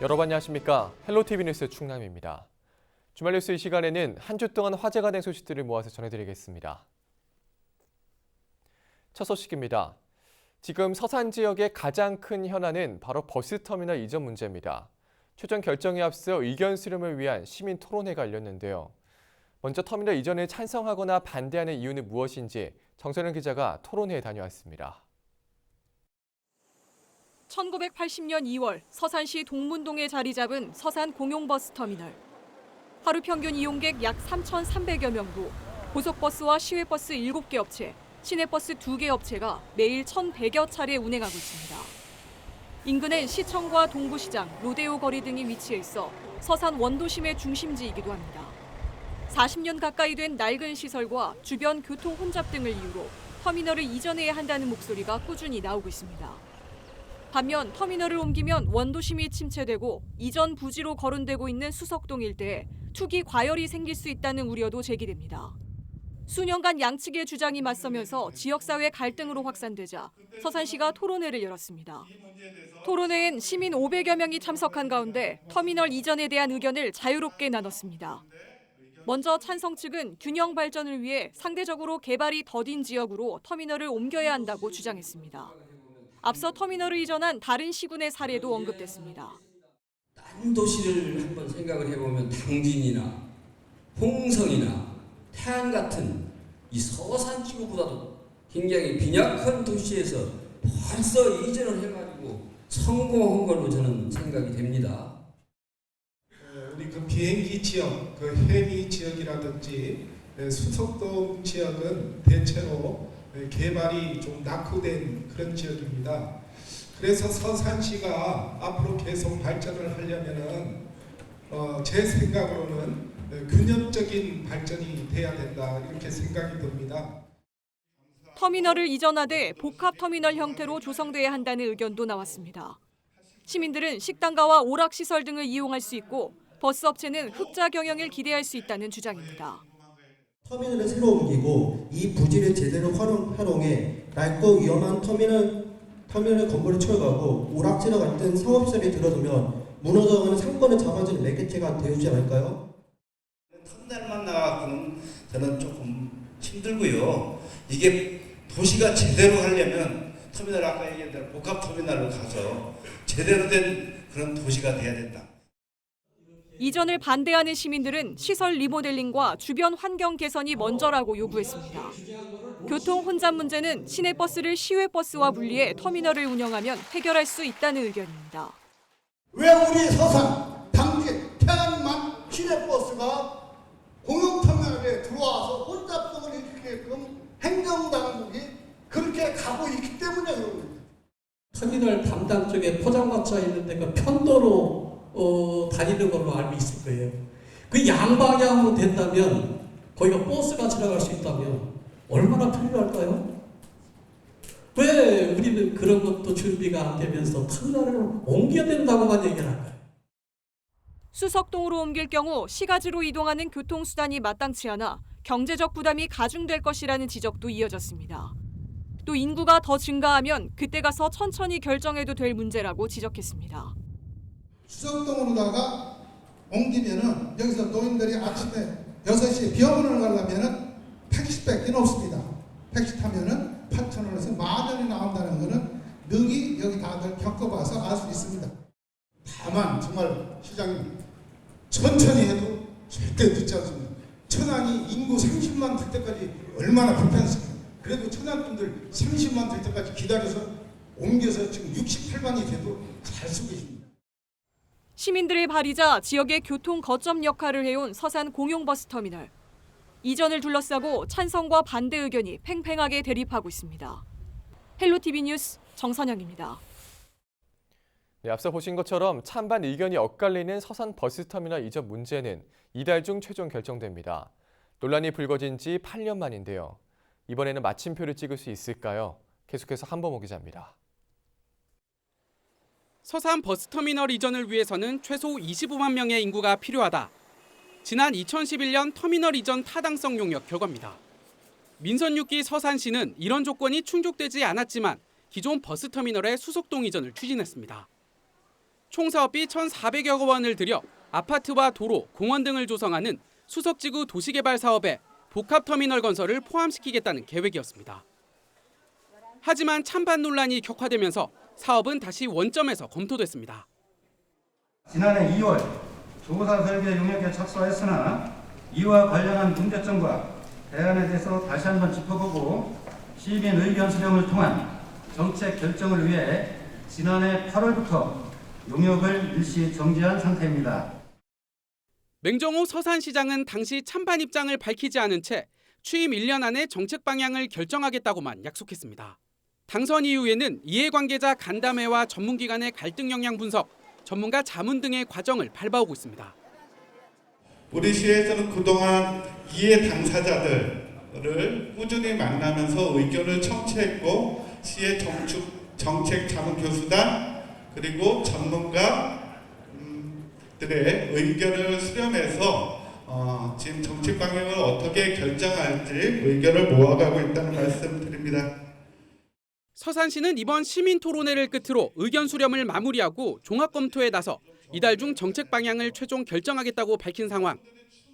여러분 안녕하십니까? 헬로티비 뉴스 충남입니다. 주말 뉴스 이 시간에는 한 주 동안 화제가 된 소식들을 모아서 전해드리겠습니다. 첫 소식입니다. 지금 서산 지역의 가장 큰 현안은 바로 버스터미널 이전 문제입니다. 최종 결정에 앞서 의견 수렴을 위한 시민 토론회가 열렸는데요. 먼저 터미널 이전을 찬성하거나 반대하는 이유는 무엇인지 정선영 기자가 토론회에 다녀왔습니다. 1980년 2월 서산시 동문동에 자리 잡은 서산 공용버스터미널. 하루 평균 이용객 약 3,300여 명도 고속버스와 시외버스 7개 업체, 시내버스 2개 업체가 매일 1,100여 차례 운행하고 있습니다. 인근엔 시청과 동부시장, 로데오 거리 등이 위치해 있어 서산 원도심의 중심지이기도 합니다. 40년 가까이 된 낡은 시설과 주변 교통 혼잡 등을 이유로 터미널을 이전해야 한다는 목소리가 꾸준히 나오고 있습니다. 반면 터미널을 옮기면 원도심이 침체되고 이전 부지로 거론되고 있는 수석동 일대에 투기 과열이 생길 수 있다는 우려도 제기됩니다. 수년간 양측의 주장이 맞서면서 지역사회 갈등으로 확산되자 서산시가 토론회를 열었습니다. 토론회엔 시민 500여 명이 참석한 가운데 터미널 이전에 대한 의견을 자유롭게 나눴습니다. 먼저 찬성 측은 균형 발전을 위해 상대적으로 개발이 더딘 지역으로 터미널을 옮겨야 한다고 주장했습니다. 앞서 터미널을 이전한 다른 시군의 사례도 언급됐습니다. 다른 도시를 한번 생각을 해보면 당진이나 홍성이나 태안 같은 이 서산지구보다도 굉장히 빈약한 도시에서 벌써 이전을 해가지고 성공한 걸로 저는 생각이 됩니다. 우리 그 비행기 지역, 그 헬기 지역이라든지 수석동 지역은 대체로 개발이 좀 낙후된 그런 지역입니다. 그래서 서산시가 앞으로 계속 발전을 하려면은 제 생각으로는 균형적인 발전이 돼야 된다 이렇게 생각이 듭니다. 터미널을 이전하되 복합터미널 형태로 조성돼야 한다는 의견도 나왔습니다. 시민들은 식당가와 오락시설 등을 이용할 수 있고 버스업체는 흑자 경영을 기대할 수 있다는 주장입니다. 터미널을 새로 옮기고 이 부지를 제대로 활용해 낡고 위험한 터미널 건물을 철거하고 오락지나 같은 상업시설이 들어두면 무너져가는 상권을 잡아주는 매개체가 되지 않을까요? 터미널만 나가고는 저는 조금 힘들고요. 이게 도시가 제대로 하려면 터미널 아까 얘기한 대로 복합터미널로 가서 제대로 된 그런 도시가 돼야 된다. 이전을 반대하는 시민들은 시설 리모델링과 주변 환경 개선이 먼저라고 요구했습니다. 교통 혼잡 문제는 시내버스를 시외버스와 분리해 터미널을 운영하면 해결할 수 있다는 의견입니다. 왜 우리 서산, 당진, 태안만 시내버스가 공용터미널에 들어와서 혼잡성을 일으키게끔 행정당국이 그렇게 가고 있기 때문에 그런 겁니다. 터미널 담당 쪽에 포장마차 있는데 그 편도로 다니는 걸로 알고 있을 거예요. 그 양방향으로 된다면 거기가 버스가 지나갈 수 있다면 얼마나 편리할까요? 왜 우리는 그런 것도 준비가 안 되면서 터미널을 옮겨야 된다고만 얘기를 할까요? 수석동으로 옮길 경우 시가지로 이동하는 교통수단이 마땅치 않아 경제적 부담이 가중될 것이라는 지적도 이어졌습니다. 또 인구가 더 증가하면 그때 가서 천천히 결정해도 될 문제라고 지적했습니다. 수석동으로다가 옮기면은 여기서 노인들이 아침에 6시에 병원을 가려면은 택시밖에 없습니다. 택시 타면은 8,000원에서 10,000원이 나온다는 거는 능히 여기 다들 겪어봐서 알 수 있습니다. 다만 정말 시장님 천천히 해도 절대 늦지 않습니다. 천안이 인구 30만 될 때까지 얼마나 불편했습니까? 그래도 천안 분들 30만 될 때까지 기다려서 옮겨서 지금 68만이 돼도 잘 쓰고 있습니다. 시민들의 발의자 지역의 교통 거점 역할을 해온 서산 공용버스터미널. 이전을 둘러싸고 찬성과 반대 의견이 팽팽하게 대립하고 있습니다. 헬로티비 뉴스 정선영입니다. 네, 앞서 보신 것처럼 찬반 의견이 엇갈리는 서산 버스터미널 이전 문제는 이달 중 최종 결정됩니다. 논란이 불거진 지 8년 만인데요. 이번에는 마침표를 찍을 수 있을까요? 계속해서 한범호 기자입니다. 서산 버스터미널 이전을 위해서는 최소 25만 명의 인구가 필요하다. 지난 2011년 터미널 이전 타당성 용역 결과입니다. 민선 6기 서산시는 이런 조건이 충족되지 않았지만 기존 버스터미널의 수속동 이전을 추진했습니다. 총 사업비 1,400여 원을 들여 아파트와 도로, 공원 등을 조성하는 수석지구 도시개발 사업에 복합터미널 건설을 포함시키겠다는 계획이었습니다. 하지만 찬반 논란이 격화되면서 사업은 다시 원점에서 검토됐습니다. 지난해 2월 조사 설계 용역에 착수하였으나 이와 관련한 문제점과 대안에 대해서 다시 한번 짚어보고 시민 의견 수렴을 통한 정책 결정을 위해 지난해 8월부터 용역을 일시 정지한 상태입니다. 맹정호 서산시장은 당시 찬반 입장을 밝히지 않은 채 취임 1년 안에 정책 방향을 결정하겠다고만 약속했습니다. 당선 이후에는 이해관계자 간담회와 전문기관의 갈등 영향 분석, 전문가 자문 등의 과정을 밟아오고 있습니다. 우리 시에서는 그동안 이해 당사자들을 꾸준히 만나면서 의견을 청취했고 시의 정책 자문 교수단 그리고 전문가들의 의견을 수렴해서 지금 정책 방향을 어떻게 결정할지 의견을 모아가고 있다는 말씀드립니다. 서산시는 이번 시민 토론회를 끝으로 의견 수렴을 마무리하고 종합 검토에 나서 이달 중 정책 방향을 최종 결정하겠다고 밝힌 상황.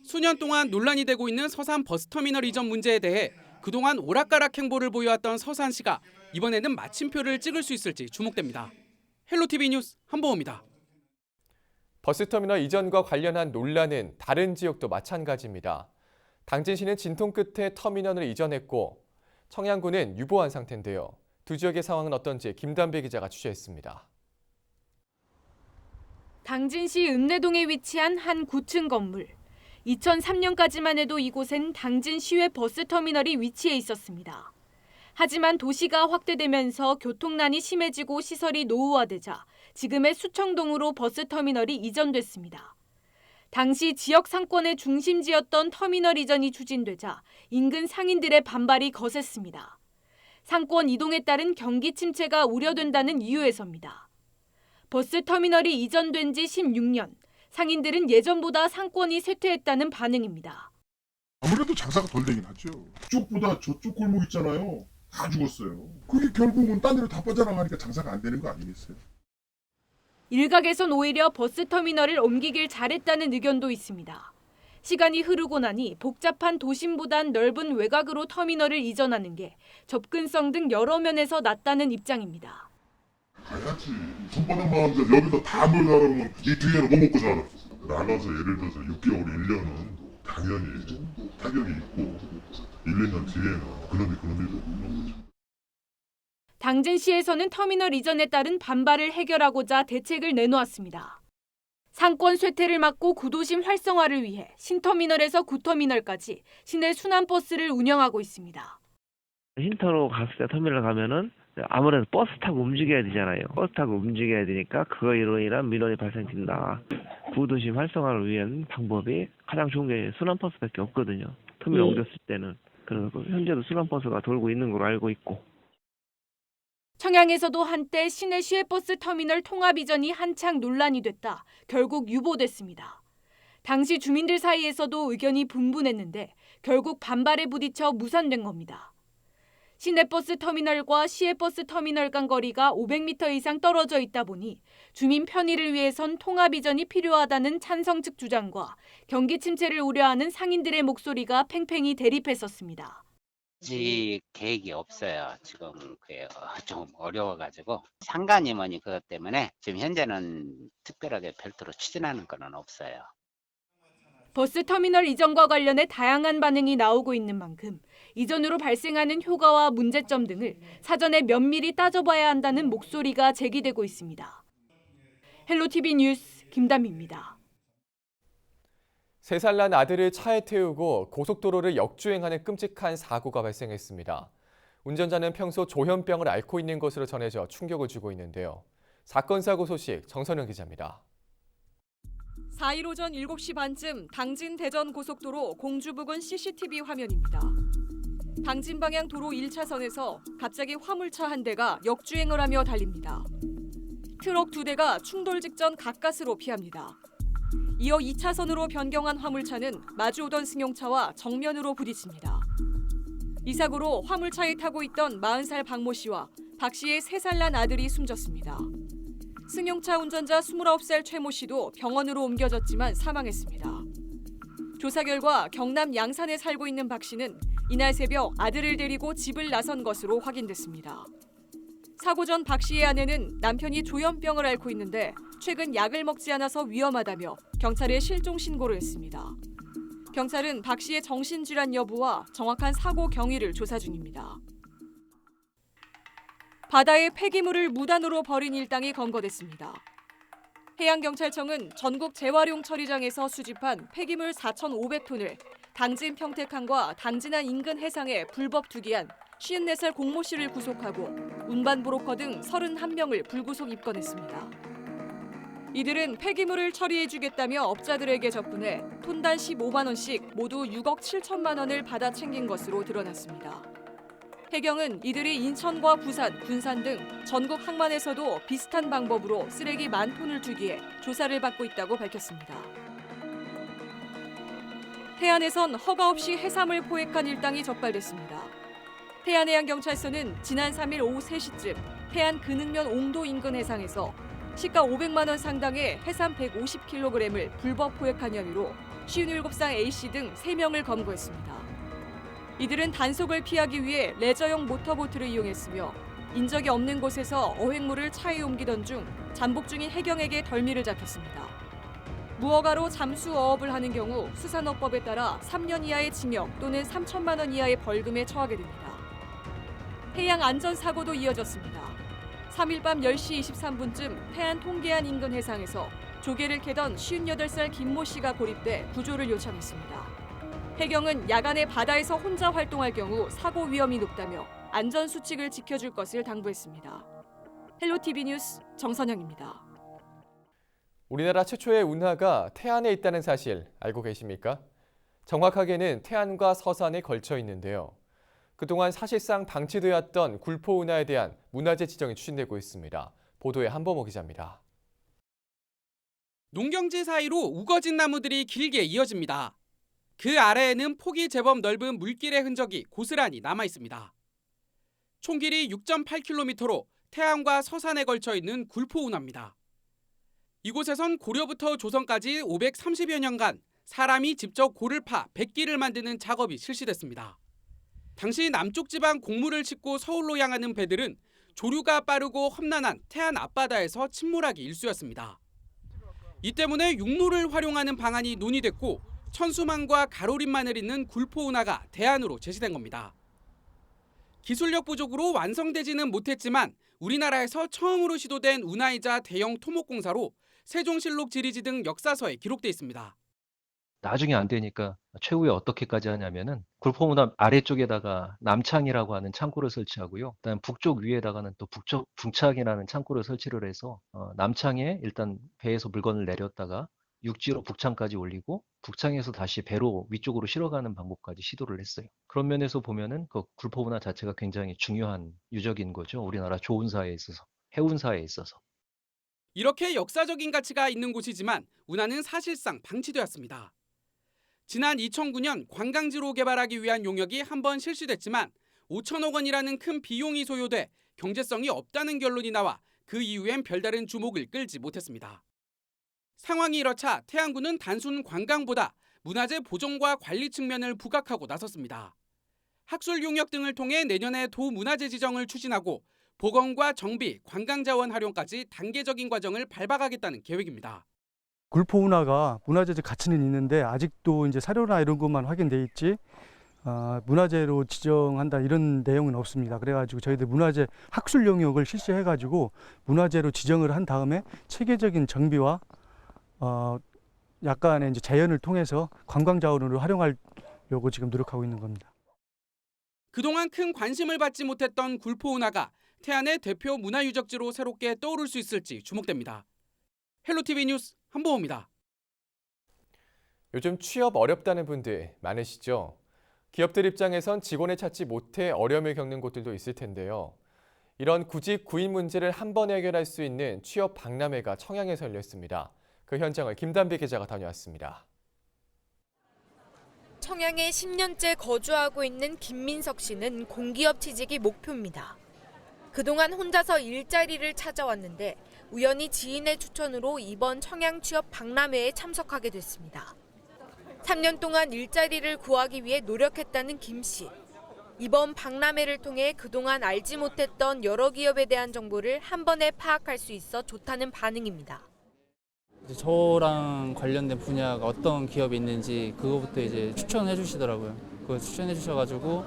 수년 동안 논란이 되고 있는 서산 버스터미널 이전 문제에 대해 그동안 오락가락 행보를 보여왔던 서산시가 이번에는 마침표를 찍을 수 있을지 주목됩니다. 헬로티비 뉴스 한보호입니다. 버스터미널 이전과 관련한 논란은 다른 지역도 마찬가지입니다. 당진시는 진통 끝에 터미널을 이전했고 청양군은 유보한 상태인데요. 두 지역의 상황은 어떤지 김단배 기자가 취재했습니다. 당진시 읍내동에 위치한 한 9층 건물. 2003년까지만 해도 이곳엔 당진시외 버스터미널이 위치해 있었습니다. 하지만 도시가 확대되면서 교통난이 심해지고 시설이 노후화되자 지금의 수청동으로 버스터미널이 이전됐습니다. 당시 지역 상권의 중심지였던 터미널 이전이 추진되자 인근 상인들의 반발이 거셌습니다. 상권 이동에 따른 경기 침체가 우려된다는 이유에서입니다. 버스터미널이 이전된 지 16년, 상인들은 예전보다 상권이 쇠퇴했다는 반응입니다. 아무래도 장사가 덜 되긴 하죠. 이쪽보다 저쪽 골목 있잖아요. 다 죽었어요. 그게 결국은 딴 데로 다 빠져나가니까 장사가 안 되는 거 아니겠어요? 일각에선 오히려 버스터미널을 옮기길 잘했다는 의견도 있습니다. 시간이 흐르고 나니 복잡한 도심보단 넓은 외곽으로 터미널을 이전하는 게 접근성 등 여러 면에서 낫다는 입장입니다. 가야지. 손바닥 마음대로 여기서 다 몰라라면 이 뒤에는 뭐 먹고 살아? 나가서 예를 들어서 6개월, 1년은 당연히 타격이 있고 1, 2년 뒤에는 그런 일도 없는 거죠. 당진시에서는 터미널 이전에 따른 반발을 해결하고자 대책을 내놓았습니다. 상권 쇠퇴를 막고 구도심 활성화를 위해 신터미널에서 구터미널까지 시내 순환버스를 운영하고 있습니다. 신터로 갔을 때 터미널 가면은 아무래도 버스 타고 움직여야 되잖아요. 버스 타고 움직여야 되니까 그거로 인한 민원이 발생된다. 구도심 활성화를 위한 방법이 가장 좋은 게 순환버스밖에 없거든요. 터미널 옮겼을 때는. 그래서 현재도 순환버스가 돌고 있는 걸로 알고 있고. 청양에서도 한때 시내 시외버스 터미널 통합 이전이 한창 논란이 됐다 결국 유보됐습니다. 당시 주민들 사이에서도 의견이 분분했는데 결국 반발에 부딪혀 무산된 겁니다. 시내버스 터미널과 시외버스 터미널 간 거리가 500m 이상 떨어져 있다 보니 주민 편의를 위해선 통합 이전이 필요하다는 찬성 측 주장과 경기 침체를 우려하는 상인들의 목소리가 팽팽히 대립했었습니다. 아직 계획이 없어요. 지금 그게 좀 어려워가지고 상관이 뭐니 그것 때문에 지금 현재는 특별하게 별도로 추진하는 건 없어요. 버스터미널 이전과 관련해 다양한 반응이 나오고 있는 만큼 이전으로 발생하는 효과와 문제점 등을 사전에 면밀히 따져봐야 한다는 목소리가 제기되고 있습니다. 헬로티비 뉴스 김담희입니다. 3살 난 아들을 차에 태우고 고속도로를 역주행하는 끔찍한 사고가 발생했습니다. 운전자는 평소 조현병을 앓고 있는 것으로 전해져 충격을 주고 있는데요. 사건 사고 소식 정선영 기자입니다. 4일 오전 7시 반쯤 당진 대전 고속도로 공주 부근 CCTV 화면입니다. 당진 방향 도로 1차선에서 갑자기 화물차 한 대가 역주행을 하며 달립니다. 트럭 2대가 충돌 직전 가까스로 피합니다. 이어 2차선으로 변경한 화물차는 마주오던 승용차와 정면으로 부딪힙니다. 이 사고로 화물차에 타고 있던 40살 박모 씨와 박 씨의 3살 난 아들이 숨졌습니다. 승용차 운전자 29살 최모 씨도 병원으로 옮겨졌지만 사망했습니다. 조사 결과 경남 양산에 살고 있는 박 씨는 이날 새벽 아들을 데리고 집을 나선 것으로 확인됐습니다. 사고 전 박 씨의 아내는 남편이 조현병을 앓고 있는데 최근 약을 먹지 않아서 위험하다며 경찰에 실종 신고를 했습니다. 경찰은 박 씨의 정신질환 여부와 정확한 사고 경위를 조사 중입니다. 바다에 폐기물을 무단으로 버린 일당이 검거됐습니다. 해양경찰청은 전국 재활용 처리장에서 수집한 폐기물 4,500톤을 당진 평택항과 당진안 인근 해상에 불법 투기한 54살 공모 씨를 구속하고 운반 브로커 등 31명을 불구속 입건했습니다. 이들은 폐기물을 처리해주겠다며 업자들에게 접근해 톤당 15만 원씩 모두 6억 7천만 원을 받아 챙긴 것으로 드러났습니다. 해경은 이들이 인천과 부산, 군산 등 전국 항만에서도 비슷한 방법으로 쓰레기 10,000톤을 투기해 조사를 받고 있다고 밝혔습니다. 태안에선 허가 없이 해삼을 포획한 일당이 적발됐습니다. 태안해양경찰서는 지난 3일 오후 3시쯤 태안 근흥면 옹도 인근 해상에서 시가 500만 원 상당의 해삼 150kg을 불법 포획한 혐의로 57상 A씨 등 3명을 검거했습니다. 이들은 단속을 피하기 위해 레저용 모터보트를 이용했으며 인적이 없는 곳에서 어획물을 차에 옮기던 중 잠복 중인 해경에게 덜미를 잡혔습니다. 무허가로 잠수 어업을 하는 경우 수산업법에 따라 3년 이하의 징역 또는 3천만 원 이하의 벌금에 처하게 됩니다. 해양 안전사고도 이어졌습니다. 3일 밤 10시 23분쯤 태안 통계안 인근 해상에서 조개를 캐던 58살 김모 씨가 고립돼 구조를 요청했습니다. 해경은 야간에 바다에서 혼자 활동할 경우 사고 위험이 높다며 안전수칙을 지켜줄 것을 당부했습니다. 헬로티비 뉴스 정선영입니다. 우리나라 최초의 운하가 태안에 있다는 사실 알고 계십니까? 정확하게는 태안과 서산에 걸쳐 있는데요. 그동안 사실상 방치되었던 굴포운하에 대한 문화재 지정이 추진되고 있습니다. 보도에 한범호 기자입니다. 농경지 사이로 우거진 나무들이 길게 이어집니다. 그 아래에는 폭이 제법 넓은 물길의 흔적이 고스란히 남아 있습니다. 총 길이 6.8km로 태안과 서산에 걸쳐 있는 굴포운하입니다. 이곳에선 고려부터 조선까지 530여 년간 사람이 직접 골을 파 백기를 만드는 작업이 실시됐습니다. 당시 남쪽 지방 곡물을 싣고 서울로 향하는 배들은 조류가 빠르고 험난한 태안 앞바다에서 침몰하기 일쑤였습니다. 이 때문에 육로를 활용하는 방안이 논의됐고 천수만과 가로림만을 잇는 굴포운하가 대안으로 제시된 겁니다. 기술력 부족으로 완성되지는 못했지만 우리나라에서 처음으로 시도된 운하이자 대형 토목공사로 세종실록 지리지 등 역사서에 기록돼 있습니다. 나중에 안 되니까 최후에 어떻게까지 하냐면은 굴포운하 아래쪽에다가 남창이라고 하는 창고를 설치하고요. 그다음 북쪽 위에다가는 또 북쪽 북창이라는 창고를 설치를 해서 남창에 일단 배에서 물건을 내렸다가 육지로 북창까지 올리고 북창에서 다시 배로 위쪽으로 실어가는 방법까지 시도를 했어요. 그런 면에서 보면은 그 굴포운하 자체가 굉장히 중요한 유적인 거죠. 우리나라 조운사에 있어서, 해운사에 있어서. 이렇게 역사적인 가치가 있는 곳이지만 운하는 사실상 방치되었습니다. 지난 2009년 관광지로 개발하기 위한 용역이 한 번 실시됐지만 5천억 원이라는 큰 비용이 소요돼 경제성이 없다는 결론이 나와 그 이후엔 별다른 주목을 끌지 못했습니다. 상황이 이렇자 태안군은 단순 관광보다 문화재 보존과 관리 측면을 부각하고 나섰습니다. 학술 용역 등을 통해 내년에 도문화재 지정을 추진하고 보건과 정비, 관광자원 활용까지 단계적인 과정을 밟아가겠다는 계획입니다. 굴포운하가 문화재적 가치는 있는데 아직도 이제 사료나 이런 것만 확인돼 있지 문화재로 지정한다 이런 내용은 없습니다. 그래가지고 저희들 문화재 학술 용역을 실시해가지고 문화재로 지정을 한 다음에 체계적인 정비와 약간의 이제 재현을 통해서 관광 자원으로 활용하려고 지금 노력하고 있는 겁니다. 그동안 큰 관심을 받지 못했던 굴포운하가 태안의 대표 문화유적지로 새롭게 떠오를 수 있을지 주목됩니다. 헬로티비 뉴스 한보호입니다. 요즘 취업 어렵다는 분들 많으시죠? 기업들 입장에선 직원을 찾지 못해 어려움을 겪는 곳들도 있을 텐데요. 이런 구직 구인 문제를 한 번에 해결할 수 있는 취업 박람회가 청양에서 열렸습니다. 그 현장을 김단비 기자가 다녀왔습니다. 청양에 10년째 거주하고 있는 김민석 씨는 공기업 취직이 목표입니다. 그동안 혼자서 일자리를 찾아왔는데 우연히 지인의 추천으로 이번 청양 취업 박람회에 참석하게 됐습니다. 3년 동안 일자리를 구하기 위해 노력했다는 김 씨. 이번 박람회를 통해 그동안 알지 못했던 여러 기업에 대한 정보를 한 번에 파악할 수 있어 좋다는 반응입니다. 저랑 관련된 분야가 어떤 기업이 있는지 그거부터 이제 추천해 주시더라고요. 그거 추천해 주셔가지고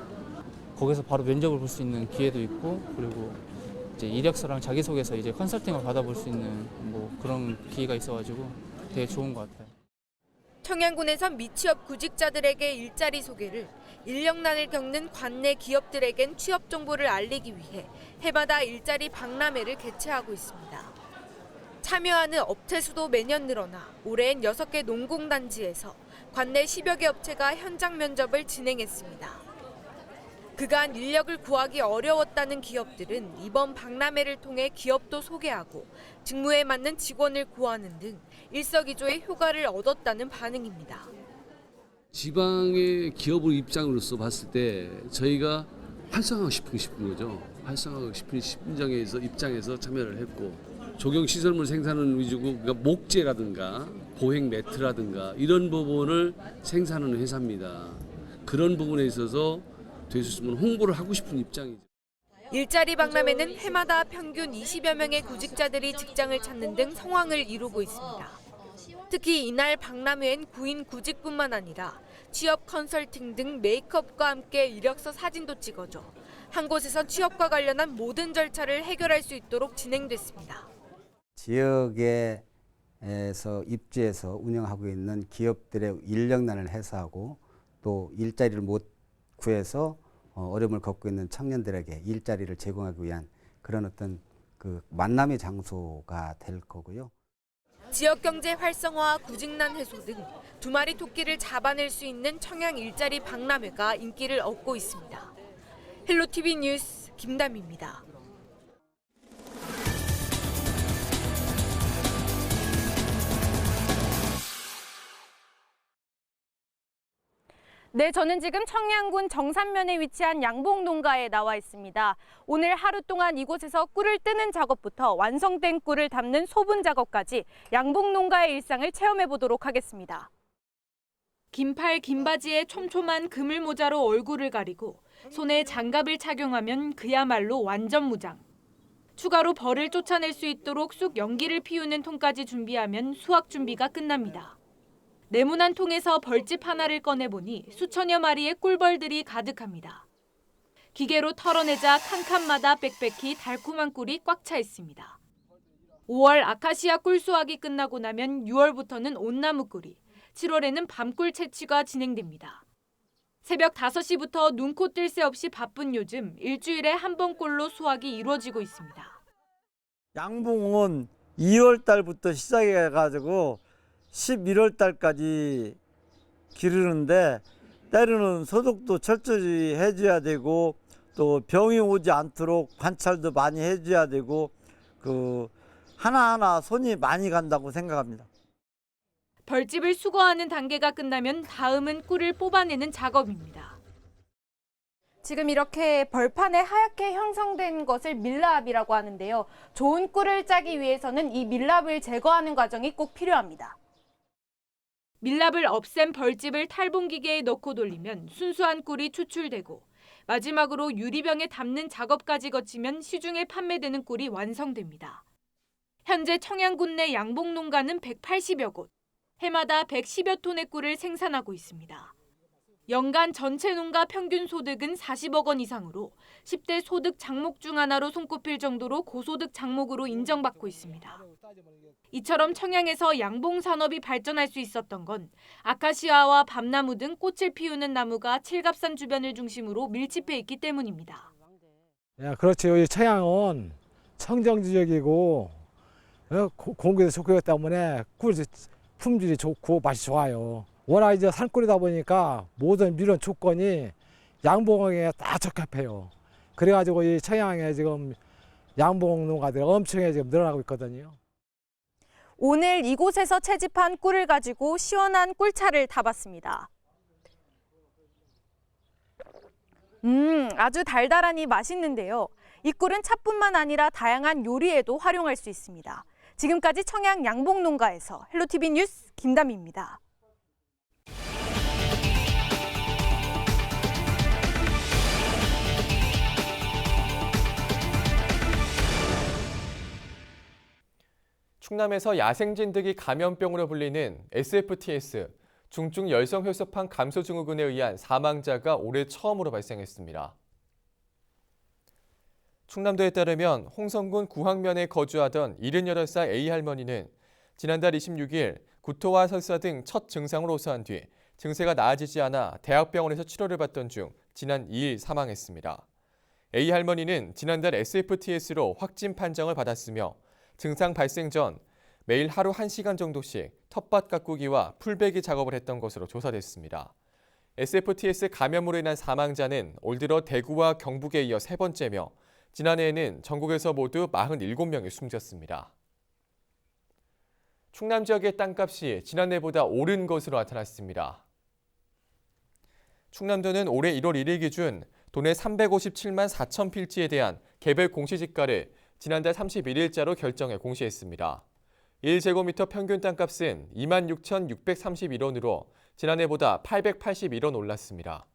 거기서 바로 면접을 볼 수 있는 기회도 있고, 그리고 이제 이력서랑 자기소개서 이제 컨설팅을 받아볼 수 있는 뭐 그런 기회가 있어가지고 되게 좋은 것 같아요. 청양군에선 미취업 구직자들에게 일자리 소개를, 인력난을 겪는 관내 기업들에겐 취업 정보를 알리기 위해 해마다 일자리 박람회를 개최하고 있습니다. 참여하는 업체 수도 매년 늘어나 올해엔 6개 농공단지에서 관내 10여 개 업체가 현장 면접을 진행했습니다. 그간 인력을 구하기 어려웠다는 기업들은 이번 박람회를 통해 기업도 소개하고 직무에 맞는 직원을 구하는 등 일석이조의 효과를 얻었다는 반응입니다. 지방의 기업의 입장으로서 봤을 때 저희가 활성화하고 싶은 거죠. 활성화하고 싶은 입장에서 참여를 했고, 조경시설물 생산은 위주고, 그러니까 목재라든가 보행 매트라든가 이런 부분을 생산하는 회사입니다. 그런 부분에 있어서 될 수 있으면 홍보를 하고 싶은 입장이죠. 일자리 박람회는 해마다 평균 20여 명의 구직자들이 직장을 찾는 등 성황을 이루고 있습니다. 특히 이날 박람회엔 구인 구직뿐만 아니라 취업 컨설팅 등 메이크업과 함께 이력서 사진도 찍어줘 한 곳에서 취업과 관련한 모든 절차를 해결할 수 있도록 진행됐습니다. 지역에서 입주해서 운영하고 있는 기업들의 인력난을 해소하고 또 일자리를 못 구해서 어려움을 겪고 있는 청년들에게 일자리를 제공하기 위한 그런 어떤 그 만남의 장소가 될 거고요. 지역 경제 활성화와 구직난 해소 등 두 마리 토끼를 잡아낼 수 있는 청양 일자리 박람회가 인기를 얻고 있습니다. 헬로티비 뉴스 김담입니다. 네, 저는 지금 청양군 정산면에 위치한 양봉농가에 나와 있습니다. 오늘 하루 동안 이곳에서 꿀을 뜨는 작업부터 완성된 꿀을 담는 소분 작업까지 양봉농가의 일상을 체험해 보도록 하겠습니다. 긴팔 긴바지에 촘촘한 그물 모자로 얼굴을 가리고 손에 장갑을 착용하면 그야말로 완전 무장. 추가로 벌을 쫓아낼 수 있도록 쑥 연기를 피우는 통까지 준비하면 수확 준비가 끝납니다. 네모난 통에서 벌집 하나를 꺼내보니 수천여 마리의 꿀벌들이 가득합니다. 기계로 털어내자 칸칸마다 빽빽히 달콤한 꿀이 꽉 차 있습니다. 5월 아카시아 꿀 수확이 끝나고 나면 6월부터는 온나무 꿀이, 7월에는 밤꿀 채취가 진행됩니다. 새벽 5시부터 눈코 뜰 새 없이 바쁜 요즘 일주일에 한 번꼴로 수확이 이루어지고 있습니다. 양봉은 2월 달부터 시작해가지고 11월 달까지 기르는데, 때로는 소독도 철저히 해줘야 되고 또 병이 오지 않도록 관찰도 많이 해줘야 되고 그 하나하나 손이 많이 간다고 생각합니다. 벌집을 수거하는 단계가 끝나면 다음은 꿀을 뽑아내는 작업입니다. 지금 이렇게 벌판에 하얗게 형성된 것을 밀랍이라고 하는데요. 좋은 꿀을 짜기 위해서는 이 밀랍을 제거하는 과정이 꼭 필요합니다. 밀랍을 없앤 벌집을 탈봉기계에 넣고 돌리면 순수한 꿀이 추출되고, 마지막으로 유리병에 담는 작업까지 거치면 시중에 판매되는 꿀이 완성됩니다. 현재 청양군 내 양봉농가는 180여 곳, 해마다 110여 톤의 꿀을 생산하고 있습니다. 연간 전체 농가 평균 소득은 40억 원 이상으로 10대 소득 장목 중 하나로 손꼽힐 정도로 고소득 장목으로 인정받고 있습니다. 이처럼 청양에서 양봉 산업이 발전할 수 있었던 건 아카시아와 밤나무 등 꽃을 피우는 나무가 칠갑산 주변을 중심으로 밀집해 있기 때문입니다. 그렇죠. 이 청양은 청정 지역이고 공기도 좋기 때문에 꿀 품질이 좋고 맛이 좋아요. 워낙 이제 산골이다 보니까 모든 밀원 조건이 양봉에 다 적합해요. 그래가지고 이 청양에 지금 양봉 농가들이 엄청 지금 늘어나고 있거든요. 오늘 이곳에서 채집한 꿀을 가지고 시원한 꿀차를 타봤습니다. 아주 달달하니 맛있는데요. 이 꿀은 차뿐만 아니라 다양한 요리에도 활용할 수 있습니다. 지금까지 청양 양봉농가에서 헬로티비 뉴스 김다미입니다. 충남에서 야생진드기 감염병으로 불리는 SFTS, 중증 열성혈소판 감소증후군에 의한 사망자가 올해 처음으로 발생했습니다. 충남도에 따르면 홍성군 구항면에 거주하던 78살 A 할머니는 지난달 26일 구토와 설사 등 첫 증상을 호소한 뒤 증세가 나아지지 않아 대학병원에서 치료를 받던 중 지난 2일 사망했습니다. A 할머니는 지난달 SFTS로 확진 판정을 받았으며 증상 발생 전 매일 하루 1시간 정도씩 텃밭 가꾸기와 풀베기 작업을 했던 것으로 조사됐습니다. SFTS 감염으로 인한 사망자는 올 들어 대구와 경북에 이어 세 번째며 지난해에는 전국에서 모두 47명이 숨졌습니다. 충남 지역의 땅값이 지난해보다 오른 것으로 나타났습니다. 충남도는 올해 1월 1일 기준 도내 357만 4천 필지에 대한 개별 공시지가를 지난달 31일자로 결정해 공시했습니다. 1제곱미터 평균 땅값은 26,631원으로 지난해보다 881원 올랐습니다.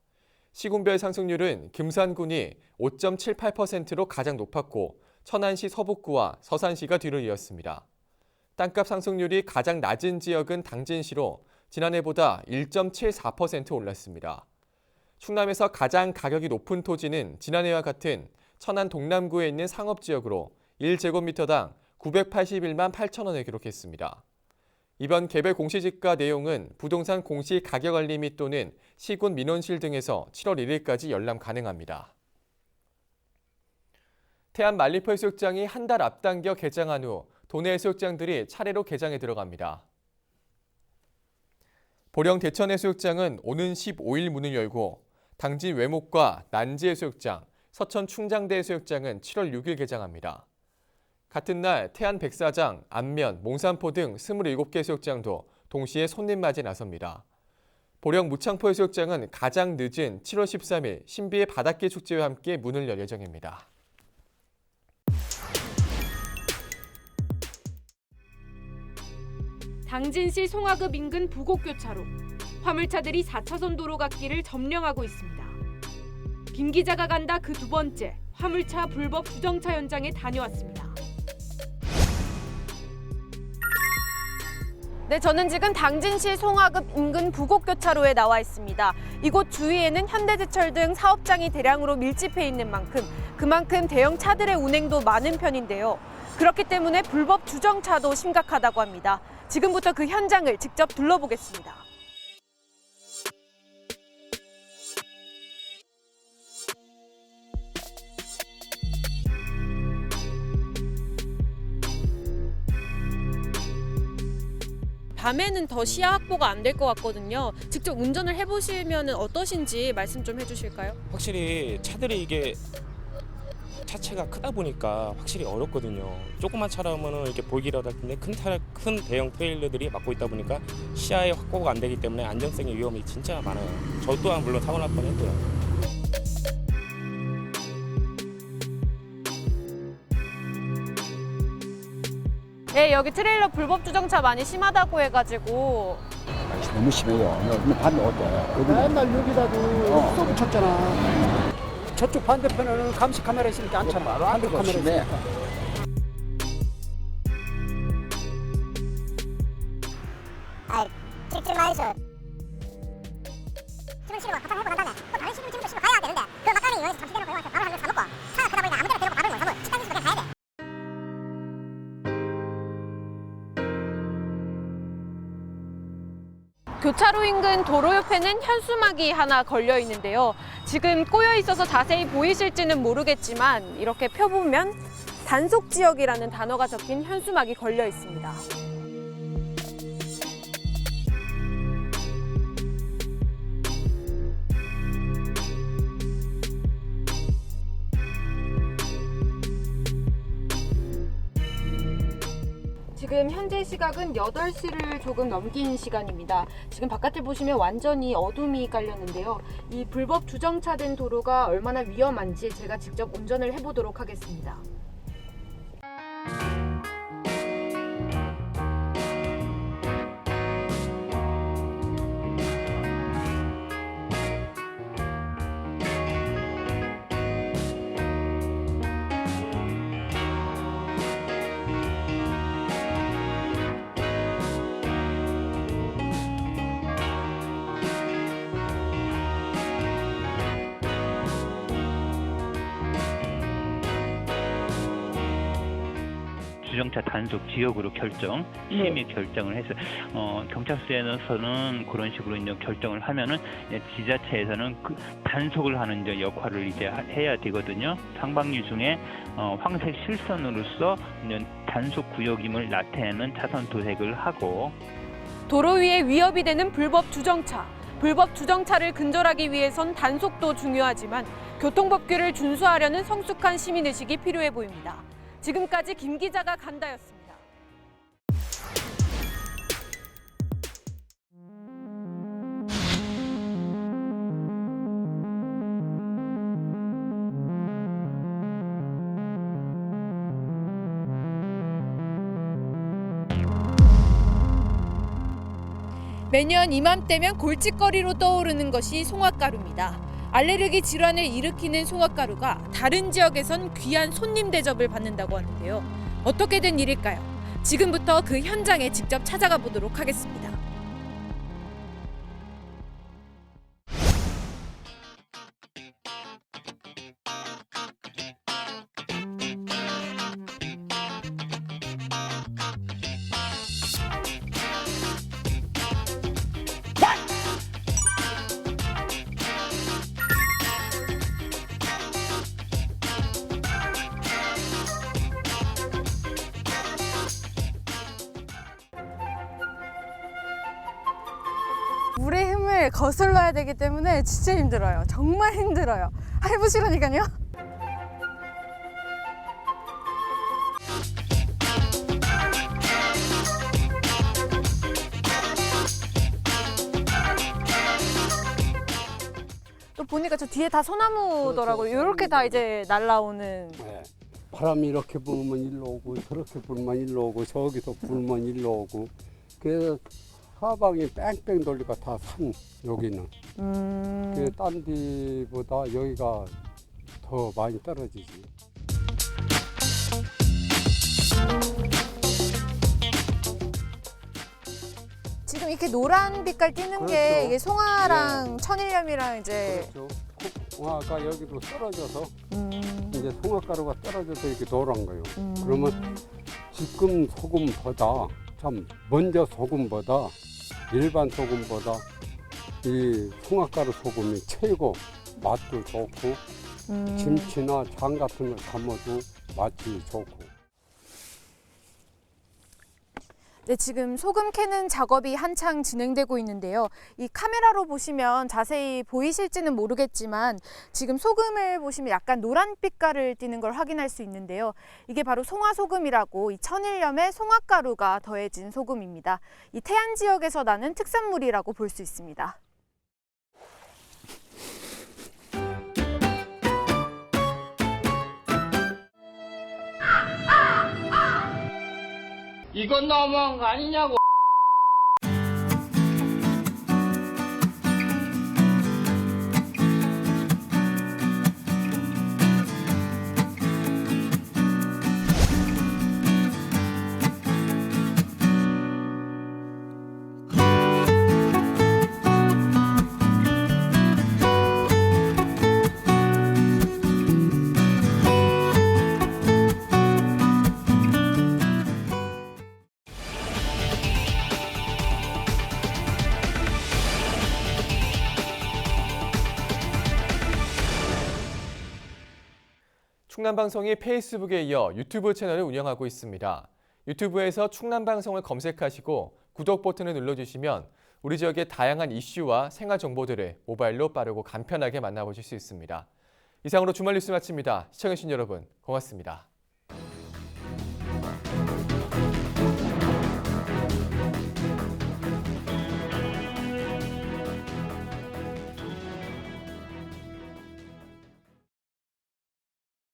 시군별 상승률은 금산군이 5.78%로 가장 높았고 천안시 서북구와 서산시가 뒤를 이었습니다. 땅값 상승률이 가장 낮은 지역은 당진시로 지난해보다 1.74% 올랐습니다. 충남에서 가장 가격이 높은 토지는 지난해와 같은 천안 동남구에 있는 상업지역으로 1제곱미터당 981만 8천 원을 기록했습니다. 이번 개별 공시지가 내용은 부동산 공시 가격 알림 및 또는 시군 민원실 등에서 7월 1일까지 열람 가능합니다. 태안 만리포 해수욕장이 한 달 앞당겨 개장한 후 도내 해수욕장들이 차례로 개장에 들어갑니다. 보령 대천 해수욕장은 오는 15일 문을 열고 당진 외목과 난지 해수욕장, 서천 충장대 해수욕장은 7월 6일 개장합니다. 같은 날 태안 백사장, 안면, 몽산포 등 27개 해수욕장도 동시에 손님 맞이 나섭니다. 보령 무창포 해수욕장은 가장 늦은 7월 13일 신비의 바닷길 축제와 함께 문을 열 예정입니다. 당진시 송화급 인근 부곡교차로, 화물차들이 4차선 도로 갓길을 점령하고 있습니다. 김 기자가 간다 그 두 번째 화물차 불법 주정차 현장에 다녀왔습니다. 네, 저는 지금 당진시 송화급 인근 부곡교차로에 나와 있습니다. 이곳 주위에는 현대제철 등 사업장이 대량으로 밀집해 있는 만큼 그만큼 대형 차들의 운행도 많은 편인데요. 그렇기 때문에 불법 주정차도 심각하다고 합니다. 지금부터 그 현장을 직접 둘러보겠습니다. 밤에는 더 시야 확보가 안 될 것 같거든요. 직접 운전을 해보시면 어떠신지 말씀 좀 해주실까요? 확실히 차들이 이게 차체가 크다 보니까 확실히 어렵거든요. 조그만 차라면 이렇게 보기라도 할 텐데 큰 대형 트레일러들이 막고 있다 보니까 시야의 확보가 안 되기 때문에 안전성의 위험이 진짜 많아요. 저 또한 물론 사고 날 뻔했고요. 네, 여기 트레일러 불법 주정차 많이 심하다고 해가지고. 너무 심해요. 근데 반대 어때? 맨날 여기다도 쏘 붙였잖아. 저쪽 반대편에는 감시 카메라 있으니까 않잖아. 반대 카메라 있으니까. 아, 칠칠만에서 지금 쉬고 밥을 먹고 난 다음에 또 다른 시기를 지금 쉬고 가야 되는데 그 막간에 여기서 잠시 대놓고 여기서 밥을 한 그릇 사 먹고 차가 크다 보니까 아무 데나 대놓고 밥을 못 사 먹고 식당에서 그냥 가야 돼. 교차로 인근 도로 옆에는 현수막이 하나 걸려 있는데요. 지금 꼬여 있어서 자세히 보이실지는 모르겠지만 이렇게 펴보면 단속 지역이라는 단어가 적힌 현수막이 걸려 있습니다. 지금 현재 시각은 8시를 조금 넘긴 시간입니다. 지금 바깥을 보시면 완전히 어둠이 깔렸는데요. 이 불법 주정차된 도로가 얼마나 위험한지 제가 직접 운전을 해보도록 하겠습니다. 주정차 단속 지역으로 심의 결정을 해서 경찰서에서는 그런 식으로 이제 결정을 하면은 지자체에서는 그 단속을 하는 이제 역할을 이제 해야 되거든요. 상방류 중에 황색 실선으로서 이제 단속 구역임을 나타내는 차선 도색을 하고. 도로 위에 위협이 되는 불법 주정차. 불법 주정차를 근절하기 위해선 단속도 중요하지만 교통법규를 준수하려는 성숙한 시민의식이 필요해 보입니다. 지금까지 김 기자가 간다였습니다. 매년 이맘때면 골칫거리로 떠오르는 것이 송화가루입니다. 알레르기 질환을 일으키는 송화가루가 다른 지역에선 귀한 손님 대접을 받는다고 하는데요. 어떻게 된 일일까요? 지금부터 그 현장에 직접 찾아가 보도록 하겠습니다. 물의 힘을 거슬러야 되기 때문에 진짜 힘들어요. 정말 힘들어요. 해보시라니까요. 또 보니까 저 뒤에 다 소나무더라고요. 이렇게 다 이제 날라오는. 네. 바람이 이렇게 불면 일로 오고 저렇게 불면 일로 오고 저기서 불면 일로 오고 그래서 사방이 뺑뺑 돌리가 다 산 여기는. 그래서 딴 데보다 여기가 더 많이 떨어지지. 지금 이렇게 노란 빛깔 띄는 게 그렇죠. 이게 송화랑 예. 천일염이랑 이제. 그렇죠. 송화가 여기로 떨어져서 이제 송화가루가 떨어져서 이렇게 노란 거예요. 그러면 지금 소금보다 참 먼저 소금보다 일반 소금보다 이 송화가루 소금이 최고 맛도 좋고 김치나 장 같은 걸 담아도 맛이 좋고. 네, 지금 소금 캐는 작업이 한창 진행되고 있는데요. 이 카메라로 보시면 자세히 보이실지는 모르겠지만 지금 소금을 보시면 약간 노란 빛깔을 띠는 걸 확인할 수 있는데요. 이게 바로 송화소금이라고 이 천일염에 송화가루가 더해진 소금입니다. 이 태안 지역에서 나는 특산물이라고 볼 수 있습니다. 이건 너무한 거 아니냐고. 충남방송이 페이스북에 이어 유튜브 채널을 운영하고 있습니다. 유튜브에서 충남방송을 검색하시고 구독 버튼을 눌러주시면 우리 지역의 다양한 이슈와 생활 정보들을 모바일로 빠르고 간편하게 만나보실 수 있습니다. 이상으로 주말 뉴스 마칩니다. 시청해주신 여러분 고맙습니다.